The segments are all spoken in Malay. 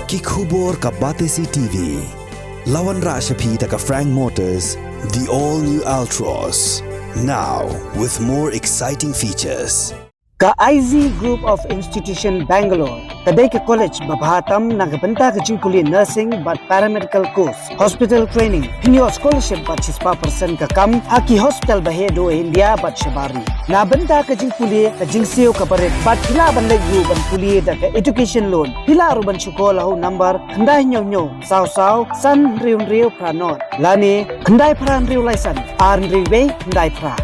Kikhubor ka Batesi TV. Lawan Rashapi taka Frank Motors, the all-new Altros. Now, with more exciting features. Ka IZ Group of Institution Bangalore, kadai ke college babahatam nagabenta ke jingkuli nursing but paramedical course, hospital training, pinyo scholarship but 6% ka kam, haki hospital bahedo India but shabari. Na benta ke jingkuli ka jingsio ka baret but pila ban legu ban kuli da ka education loan. Pila ruban syukola ho number kandai nyo saw san riu pranot. Lani kandai pran riu laisan, ar riu kandai pra.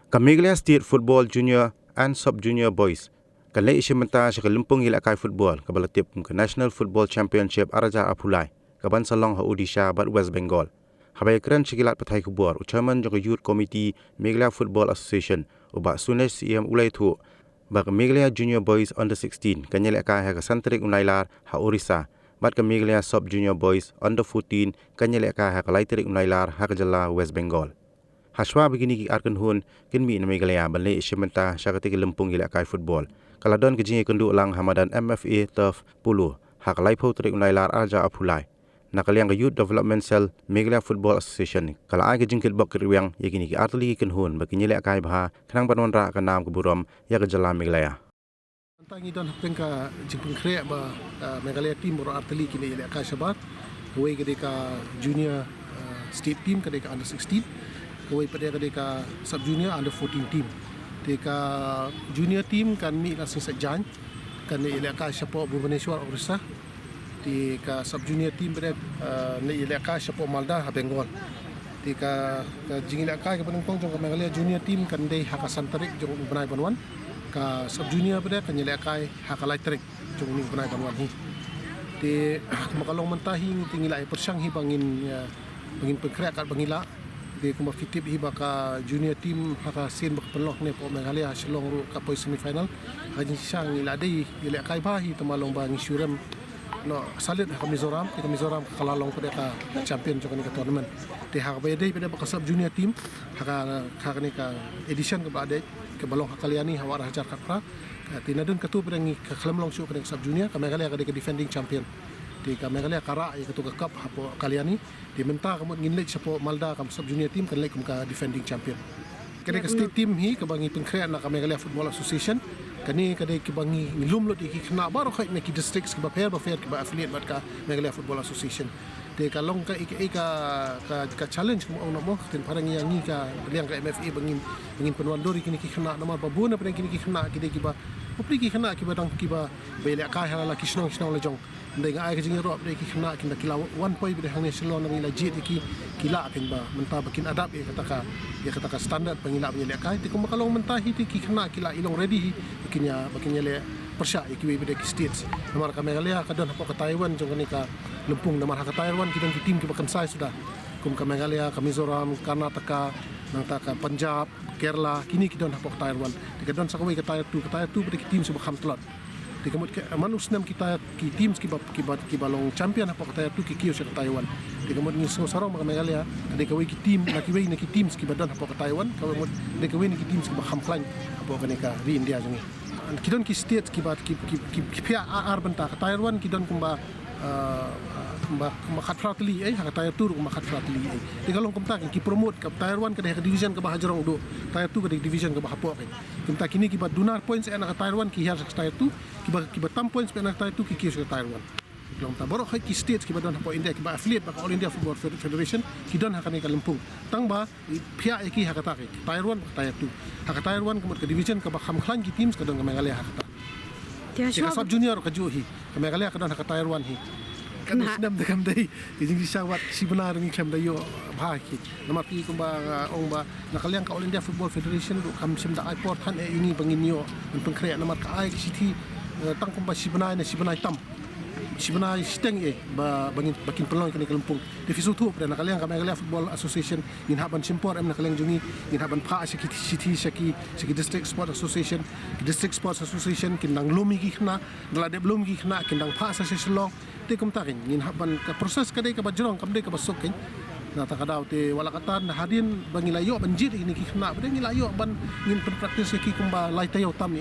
Kameglia State Football Junior and Sub-Junior Boys kalai isimenta sa kalumpong ilakai football kabalatip ke National Football Championship Araja Apulai kaban salong ha Odisha bat West Bengal. Habay keren sigilat patai kubor chairman jong Youth Committee Meghalaya Football Association uba Sunesh CM ulai thu ba Kameglia Junior Boys Under 16 kanyela kai ha santrik unailar ha Orissa bat Kameglia Sub-Junior Boys Under 14 kanyela kai ha kalaitrik unailar ha Jala West Bengal. Haswa begini ki arkan hun kinmi na Meghalaya banle isimenta sa katik lempung ilakai football. Kaladon ke jingi kendu lang hamadan MFA Turf Pulu hak laipo trik unailar Araja Apulai. Nakaliang ke Youth Development Cell Meghalaya Football Association kala ai ke jingkit bok kriwang yakini ki artali ken hun bagi ilakai baha kanang banwan ra ka nam ke burom ya ke Jala Meghalaya. Tangi don hapengka jingpung kre ba Meghalaya team ro artali kini ilakai sabat. Kuai ke deka junior state team ke deka under 16. Kawai pada kadeka sub junior under 14 team. Deka junior team kan mi lasing sajan kan ilaka siapa Bhubaneswar Orissa. Deka sub junior team pada ilaka siapa Malda Bengal. Deka jing ilaka ke penungpong jong Meghalaya junior team kan dei hakasan tarik jong Ubnai Banwan. Ka sub junior pada kan ilaka hakalai tarik jong Ubnai Banwan hi. Di makalong mentahi tingilai persyang hi bangin pengkreat kat bangila. Di kumba fitip hiba ka junior team haka sin bak pelok ne po Meghalaya selong ru ka poi semifinal hajin sang ila dei ila kai bahi tamalong ba ngisuram no salit haka Mizoram kalalong ko ka champion jok ni ka tournament te haka bay dei pada sub junior team haka ni ka edition ka bade ke balong hakaliani hawar hajar kapra tinadun katu pada ngi ka klamlong shu ka sub junior ka Meghalaya ka defending champion di Meghalaya kara ya ketua cup hapo kaliani di menta kamu nginlek sapo Malda kam sub junior team kan lek ka defending champion kene state team hi ka bangi pengkreat na ka Meghalaya Football Association kani kadai ki bangi ngilum lo di ki kena baru kai ki districts ki ba fair ki ba affiliate bat ka Meghalaya Football Association de kalong ka ka challenge mo ono mo tin parang yang ni ka beliang ka MFA bangin penuan dori kini ki kena nama babuna parang kini ki kena ki de ki ba upli ki kena ki badang ki ba bele ka hala ki snong lejong ndai ga ai ka jingi ro de ki kena kinda kila 1 point bide hangni selon na la jit ki kila kin ba menta bakin adap ya kata ka standard pangila bele ka ti ko makalong menta hi ti ki kena kila ilong ready bakinya le persya ikiwi bide ki states namar ka Meghalaya ka don hapo ka Taiwan jong ni ka lempung namar ka Taiwan kita ki team ki bakan sai sudah kum ka Meghalaya ka Mizoram Karnataka nangta ka Punjab Kerala kini kita don hapo ka Taiwan ti don sakawai ka Tier 2 bide ki team su bakham tlot ti kamut ka manus nam kita ki teams ki balong champion hapo ka Tier 2 ki kiyo sa Taiwan ti kamut ni so sarong ka Meghalaya ka kawai ki team na ki teams ki badon hapo ka Taiwan kawai kawai ni ki teams ki bakham klan hapo ka ni ka di India jong kidon ki state ki pia ar benta ka Tier 1 kidon kumba khat fratli haka Tier 2 kumba khat fratli di kalong kumta ki promote ka Tier 1 ka division ka bahajarong do Tier 2 ka division ka bahapo ka kumta kini ki ba dunar points na ka Tier 1 ki har sa Tier 2 ki ba tam points na ka Tier 2 ki kiyo sa Tier 1 long ta baro ki states ki ba don hapo India ki ba affiliate ba All India Football Federation ki don haka ni ka lempung tang ba pia ki haka ta Tier 1 Tier 2 haka Tier 1 kumut ka division ka ba kham khlan ki teams ka don ka Meghalaya haka ta ki sub junior ka juhi ka Meghalaya ka don haka Tier 1 hi kan snam de kam dai jing sawat si benar ni kam dayo bha ki namar pi kumba ong ba nakaliang ka All India Football Federation du kam sim da airport han ini banginyo untuk kre namar ka ai city tang kumba si benai tam sebenarnya steng ba bakin pelong kini Kelempung di fisu tu pada nakaliang ka Meghalaya Football Association in haban simpor nakaliang jungi in haban pha city saki district sports association kindang lumi ki khna dala de lumi ki khna kindang pha sa selong te kum takin in haban ka proses kadai ka bajrong kam dei ka basok kin na takadaw te wala katan hadin bangilayo banjit ini ki khna bade ngilayo ban ngin praktis ki kumba lai tayo tam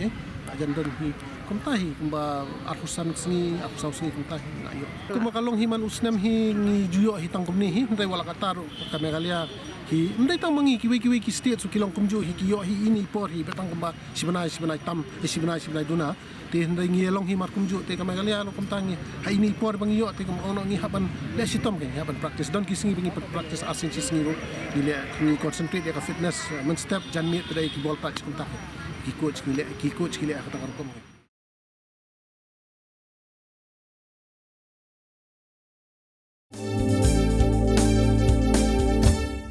ajandan hi kumtahi kumba arhusan sengi arhusan sengi kumtahi ngayo kuma kalong himan usnam hi ngi juyo hi tangkum ni hi ndai wala kataru kameralia hi ndai tang mangi kiwi ki state su kilong kumju hi kiyo hi ini por hi betang kumba sibanai tam sibanai duna te ndai ngi long hi mar kumju te kameralia lo kumtangi ha ini por bang yo te kum ono ngi haban le sitom ke haban practice don kisingi bingi practice asin singi ro ni concentrate ya ka fitness men step jan mit pada ki ball touch kumtahi ki coach ki le kata karkom